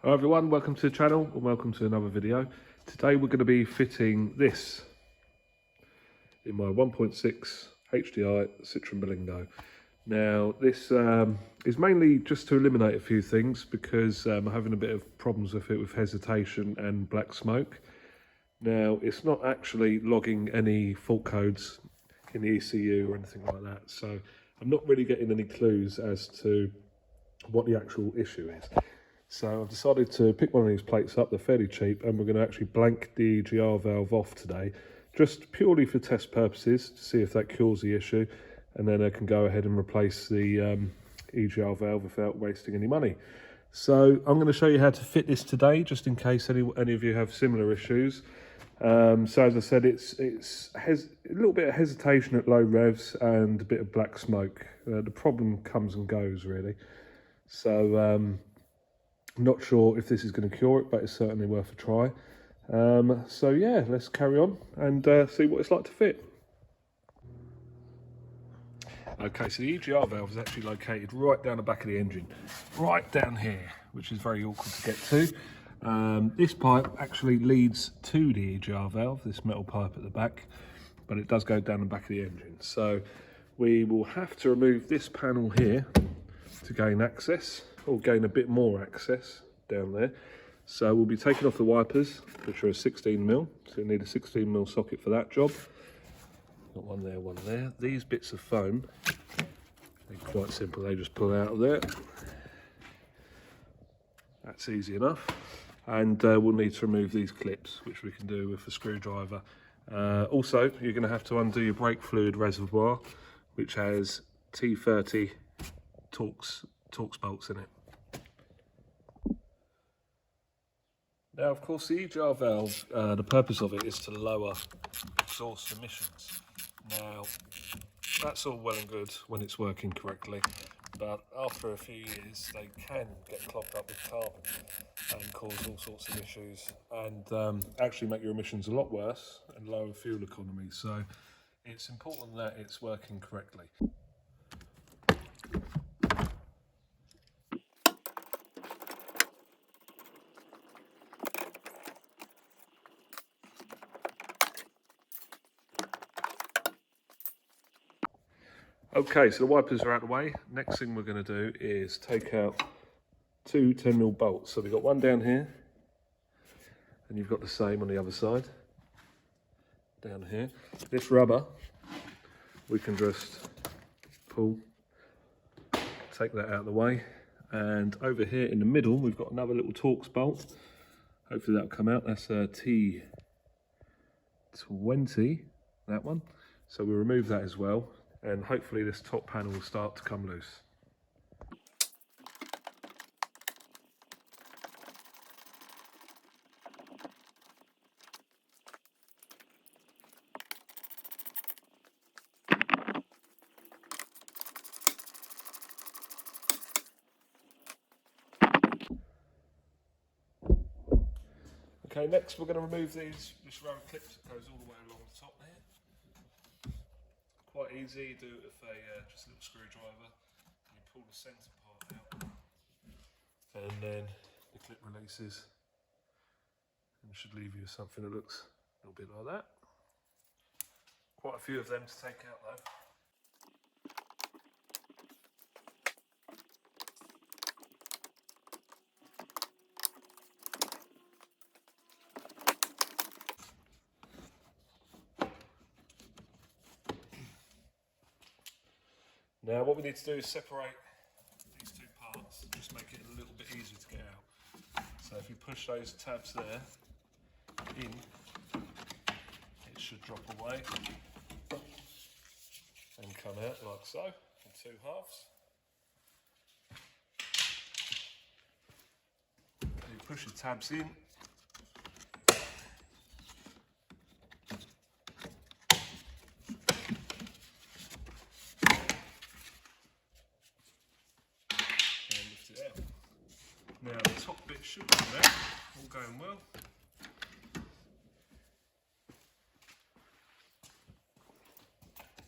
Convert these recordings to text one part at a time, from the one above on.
Hello everyone, welcome to the channel and welcome to another video. Today we're going to be fitting this in my 1.6 HDI Citroen Berlingo. Now this is mainly just to eliminate a few things because I'm having a bit of problems with it with hesitation and black smoke. Now it's not actually logging any fault codes in the ECU or anything like that, so I'm not really getting any clues as to what the actual issue is. So I've decided to pick one of these plates up. They're fairly cheap, and we're going to actually blank the EGR valve off today, just purely for test purposes, to see if that cures the issue, and then I can go ahead and replace the EGR valve without wasting any money. So I'm going to show you how to fit this today, just in case any of you have similar issues. So as I said, it's a little bit of hesitation at low revs and a bit of black smoke. The problem comes and goes really. So not sure if this is going to cure it, but it's certainly worth a try. So yeah, let's carry on and see what it's like to fit. Okay, so the EGR valve is actually located right down the back of the engine, right down here, which is very awkward to get to. This pipe actually leads to the EGR valve, this metal pipe at the back, but it does go down the back of the engine. So we will have to remove this panel here to gain access, or gain a bit more access down there. So we'll be taking off the wipers, which are a 16mm, so you need a 16mm socket for that job. Got one there, one there. These bits of foam, they're quite simple, they just pull out of there. That's easy enough. And we'll need to remove these clips, which we can do with a screwdriver. Also, you're going to have to undo your brake fluid reservoir, which has T30 Torx bolts in it. Now, of course, the EGR valve, the purpose of it is to lower exhaust emissions. Now, that's all well and good when it's working correctly, but after a few years, they can get clogged up with carbon and cause all sorts of issues, and actually make your emissions a lot worse and lower fuel economy. So it's important that it's working correctly. Okay, so the wipers are out of the way. Next thing we're going to do is take out two 10mm bolts. So we've got one down here, and you've got the same on the other side, down here. This rubber, we can just pull, take that out of the way. And over here in the middle, we've got another little Torx bolt. Hopefully that'll come out. That's a T20, that one. So we'll remove that as well. And hopefully this top panel will start to come loose. Okay, next we're going to remove this rubber clips that goes all the way along the top here. Quite easy, you do it with just a little screwdriver. You pull the centre part out, and then the clip releases, and should leave you with something that looks a little bit like that. Quite a few of them to take out though. Now what we need to do is separate these two parts, just make it a little bit easier to get out. So if you push those tabs there in, it should drop away and come out like so, in two halves. And you push the tabs in. Now the top bit should come out, all going well.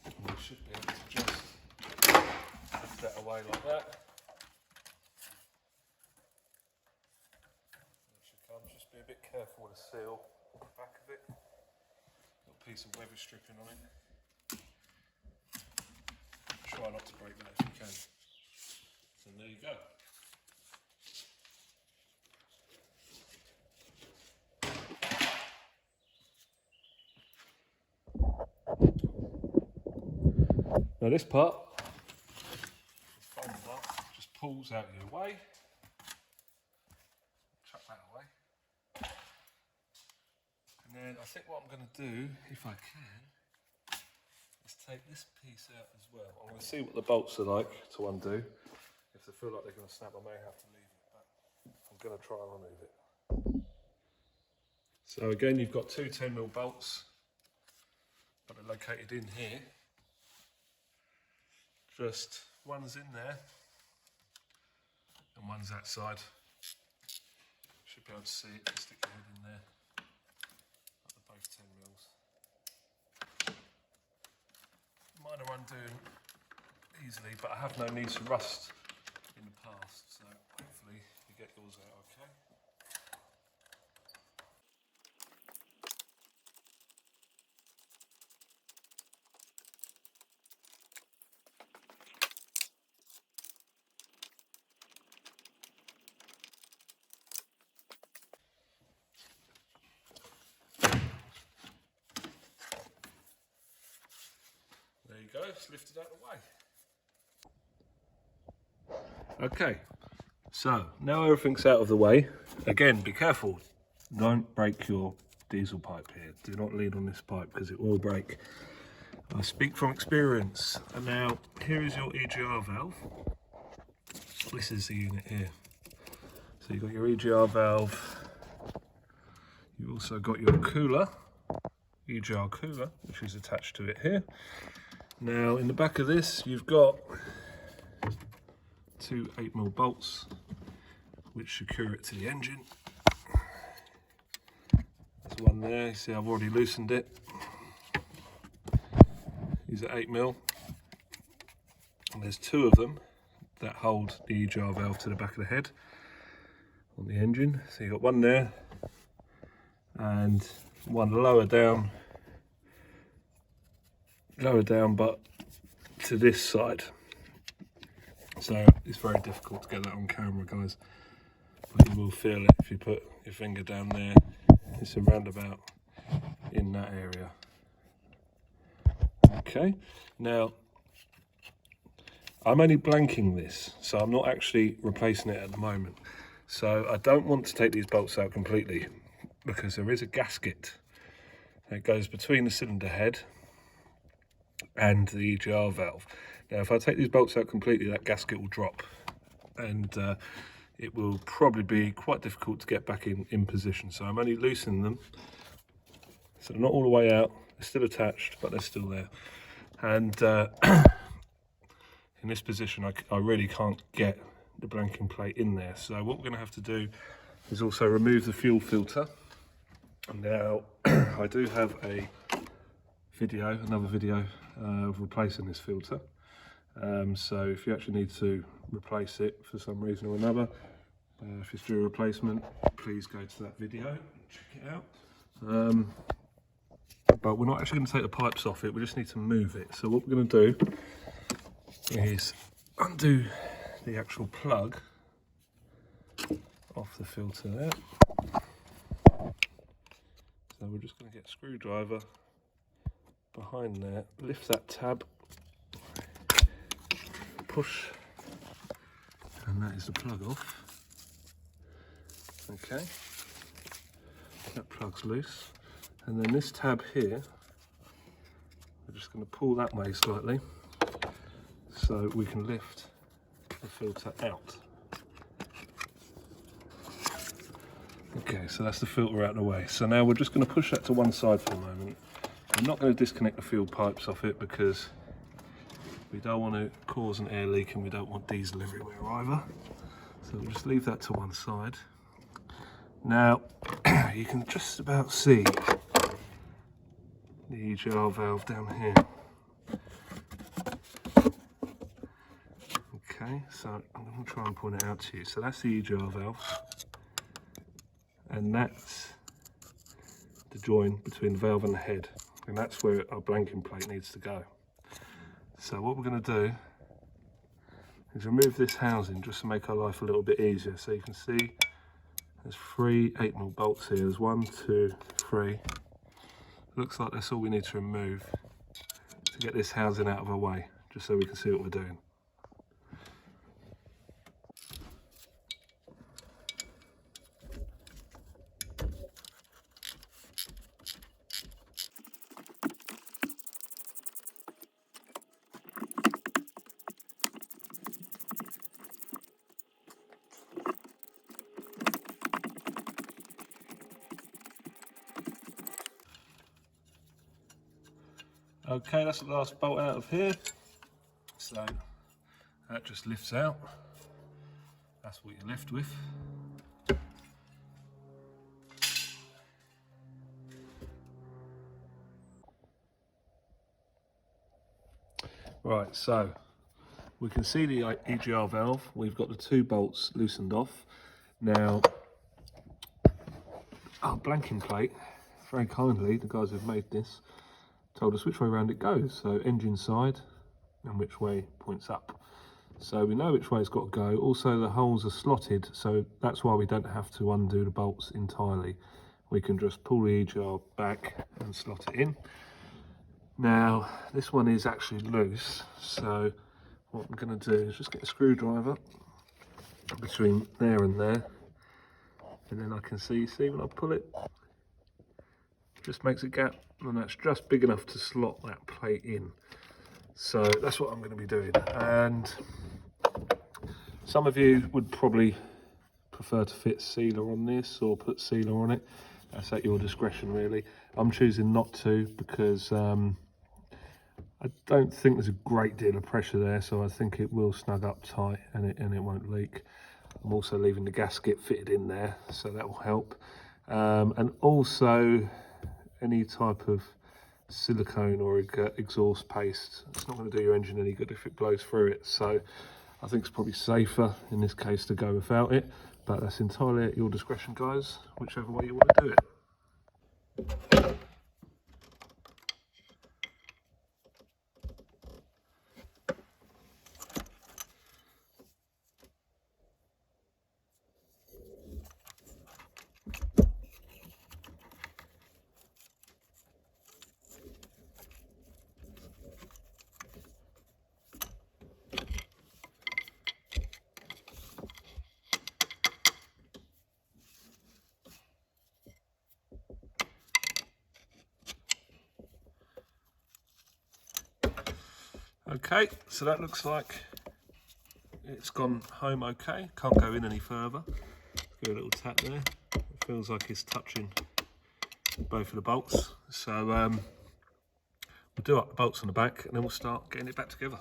And we should be able to just lift that away like that. be a bit careful with the seal on the back of it. Got a piece of weather stripping on it. Try not to break that if you can. So there you go. Now this part, this foam part, just pulls out your way. Chuck that away. And then I think what I'm going to do, if I can, is take this piece out as well. I'm going to see what the bolts are like to undo. If they feel like they're going to snap, I may have to leave it, but I'm going to try and remove it. So again, you've got two 10mm bolts, but they're located in here. Just one's in there and one's outside. Should be able to see it. Stick your head in there. They're both 10mm. Mine are undoing easily, but I have known these to rust in the past, so hopefully you get yours out okay. There you go, it's lifted out of the way. Okay, so now everything's out of the way. Again, be careful, don't break your diesel pipe here. Do not lean on this pipe because it will break. I speak from experience. And now, here is your EGR valve. This is the unit here. So you've got your EGR valve. You've also got your cooler, EGR cooler, which is attached to it here. Now, in the back of this, you've got two 8mm bolts, which secure it to the engine. There's one there, you see I've already loosened it. These are 8mm. And there's two of them that hold the EGR valve to the back of the head on the engine. So you've got one there and one lower down but to this side. So it's very difficult to get that on camera, guys, but you will feel it if you put your finger down there. It's a roundabout in that area. Okay, now I'm only blanking this, so I'm not actually replacing it at the moment. So I don't want to take these bolts out completely because there is a gasket that goes between the cylinder head and the EGR valve. Now if I take these bolts out completely, that gasket will drop and it will probably be quite difficult to get back in position. So I'm only loosening them, so they're not all the way out, they're still attached, but they're still there. And in this position I really can't get the blanking plate in there. So what we're going to have to do is also remove the fuel filter. Now I do have another video of replacing this filter. So if you actually need to replace it for some reason or another, if it's due a replacement, please go to that video and check it out. But we're not actually going to take the pipes off it, we just need to move it. So what we're going to do is undo the actual plug off the filter there. So we're just going to get a screwdriver behind there, lift that tab, push, and that is the plug off. Okay, that plug's loose. And then this tab here, we're just going to pull that way slightly so we can lift the filter out. Okay, so that's the filter out of the way. So now we're just going to push that to one side for a moment. I'm not going to disconnect the fuel pipes off it because we don't want to cause an air leak and we don't want diesel everywhere either. So we'll just leave that to one side. Now, you can just about see the EGR valve down here. Okay, so I'm going to try and point it out to you. So that's the EGR valve. and that's the join between the valve and the head, and that's where our blanking plate needs to go. So what we're going to do is remove this housing just to make our life a little bit easier. So you can see there's 3 8mm bolts here. There's 1, 2, 3. Looks like that's all we need to remove to get this housing out of our way, just so we can see what we're doing. Okay, that's the last bolt out of here. So that just lifts out. That's what you're left with. Right, so we can see the EGR valve. We've got the 2 bolts loosened off. Now, our blanking plate, very kindly, the guys who've made this, told us which way around it goes. So engine side and which way points up. So we know which way it's got to go. Also the holes are slotted, so that's why we don't have to undo the bolts entirely. We can just pull the EGR back and slot it in. Now this one is actually loose, so what I'm going to do is just get a screwdriver between there and there, and then I can see when I pull it, just makes a gap, and that's just big enough to slot that plate in. So that's what I'm going to be doing. And some of you would probably prefer to fit sealer on this or put sealer on it. That's at your discretion really. I'm choosing not to because I don't think there's a great deal of pressure there, so I think it will snug up tight and it won't leak. I'm also leaving the gasket fitted in there, so that will help. And also any type of silicone or exhaust paste, it's not going to do your engine any good if it blows through it. So I think it's probably safer in this case to go without it, but that's entirely at your discretion, guys, whichever way you want to do it. Okay, so that looks like it's gone home okay. Can't go in any further. Give it a little tap there. It feels like it's touching both of the bolts. So we'll do up the bolts on the back and then we'll start getting it back together.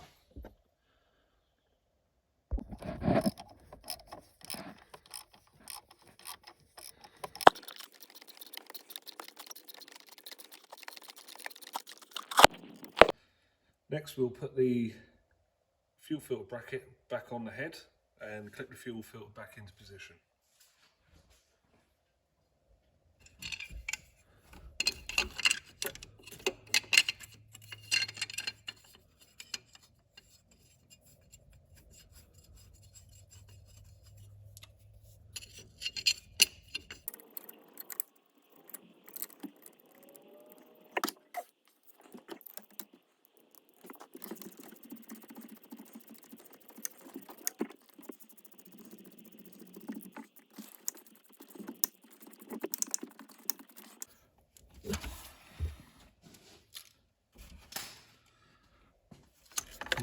Next we'll put the fuel filter bracket back on the head and clip the fuel filter back into position.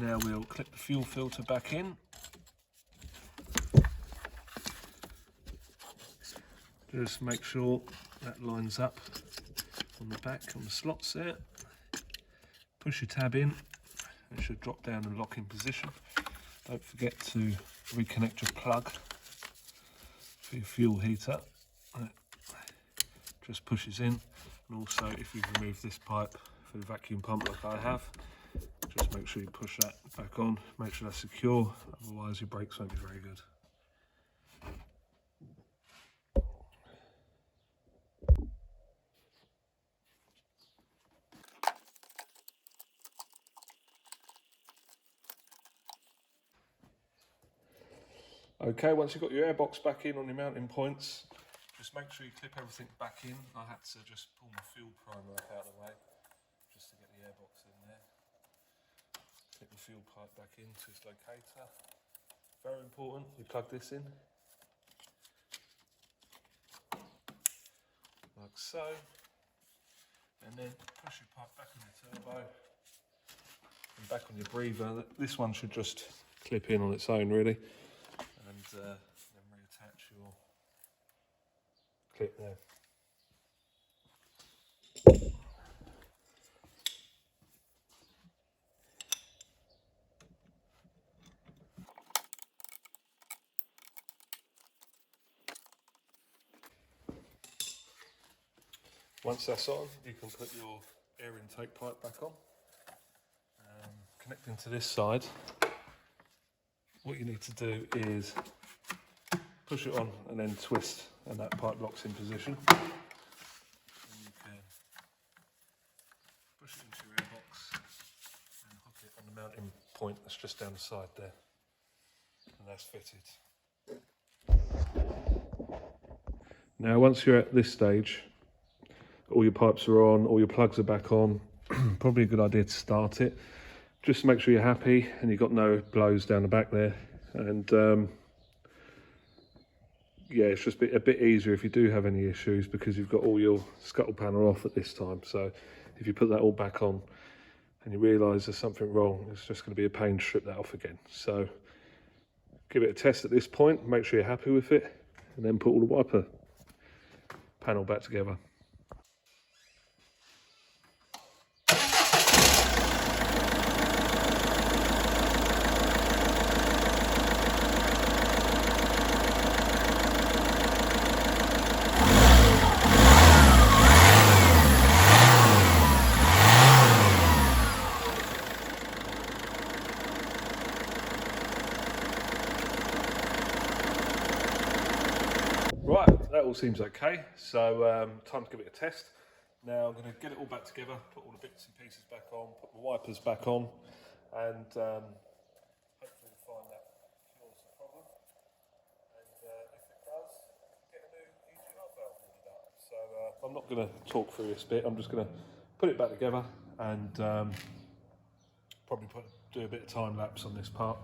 Now we'll clip the fuel filter back in. Just make sure that lines up on the back, on the slots there. Push your tab in, it should drop down and lock in position. Don't forget to reconnect your plug for your fuel heater. It just pushes in, and also if you've removed this pipe for the vacuum pump like I have, just make sure you push that back on, make sure that's secure, otherwise your brakes won't be very good. Okay, once you've got your airbox back in on your mounting points, just make sure you clip everything back in. I had to just pull my fuel primer out of the way just to get the airbox in there. Clip the fuel pipe back into its locator. Very important, you plug this in. Like so. And then push your pipe back on your turbo and back on your breather. This one should just clip in on its own really. And then reattach your clip there. Once that's on, you can put your air intake pipe back on. Connecting to this side, what you need to do is push it on and then twist, and that pipe locks in position. And you can push it into your airbox and hook it on the mounting point that's just down the side there. And that's fitted. Now once you're at this stage, all your pipes are on, all your plugs are back on, probably a good idea to start it. Just to make sure you're happy and you've got no blows down the back there. And yeah, it's just a bit easier if you do have any issues because you've got all your scuttle panel off at this time. So if you put that all back on and you realise there's something wrong, it's just going to be a pain to strip that off again. So give it a test at this point, make sure you're happy with it, and then put all the wiper panel back together. Right, that all seems okay, so time to give it a test. Now I'm going to get it all back together, put all the bits and pieces back on, put the wipers back on, and hopefully we'll find that cures the problem. And if it does, get a new EGR valve ordered up. So I'm not going to talk through this bit, I'm just going to put it back together and probably do a bit of time lapse on this part.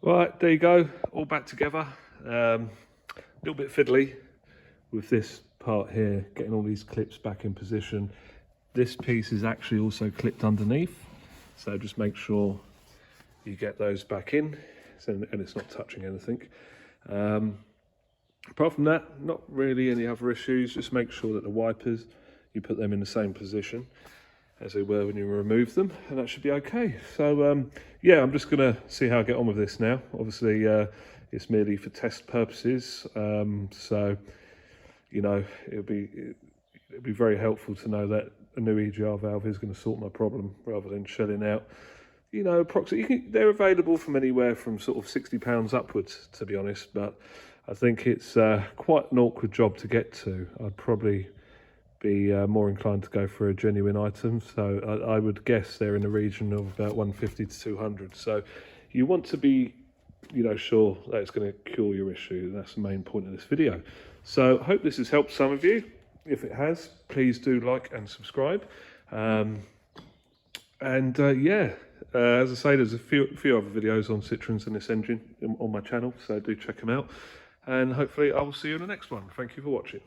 Right, there you go, all back together. A little bit fiddly with this part here, getting all these clips back in position. This piece is actually also clipped underneath, so just make sure you get those back in and it's not touching anything. Apart from that, not really any other issues. Just make sure that the wipers, you put them in the same position as they were when you remove them, and that should be okay. So yeah, I'm just gonna see how I get on with this now. Obviously it's merely for test purposes, so you know, it'd be very helpful to know that a new EGR valve is going to sort my problem rather than shelling out, you know, approximately. They're available from anywhere from sort of £60 upwards, to be honest, but I think it's quite an awkward job to get to. I'd probably be more inclined to go for a genuine item, so I would guess they're in the region of about 150 to 200. So you want to be, you know, sure that it's going to cure your issue. That's the main point of this video. So I hope this has helped some of you. If it has, please do like and subscribe. Yeah, as I say, there's a few other videos on Citroens and this engine on my channel, so do check them out. And hopefully I will see you in the next one. Thank you for watching.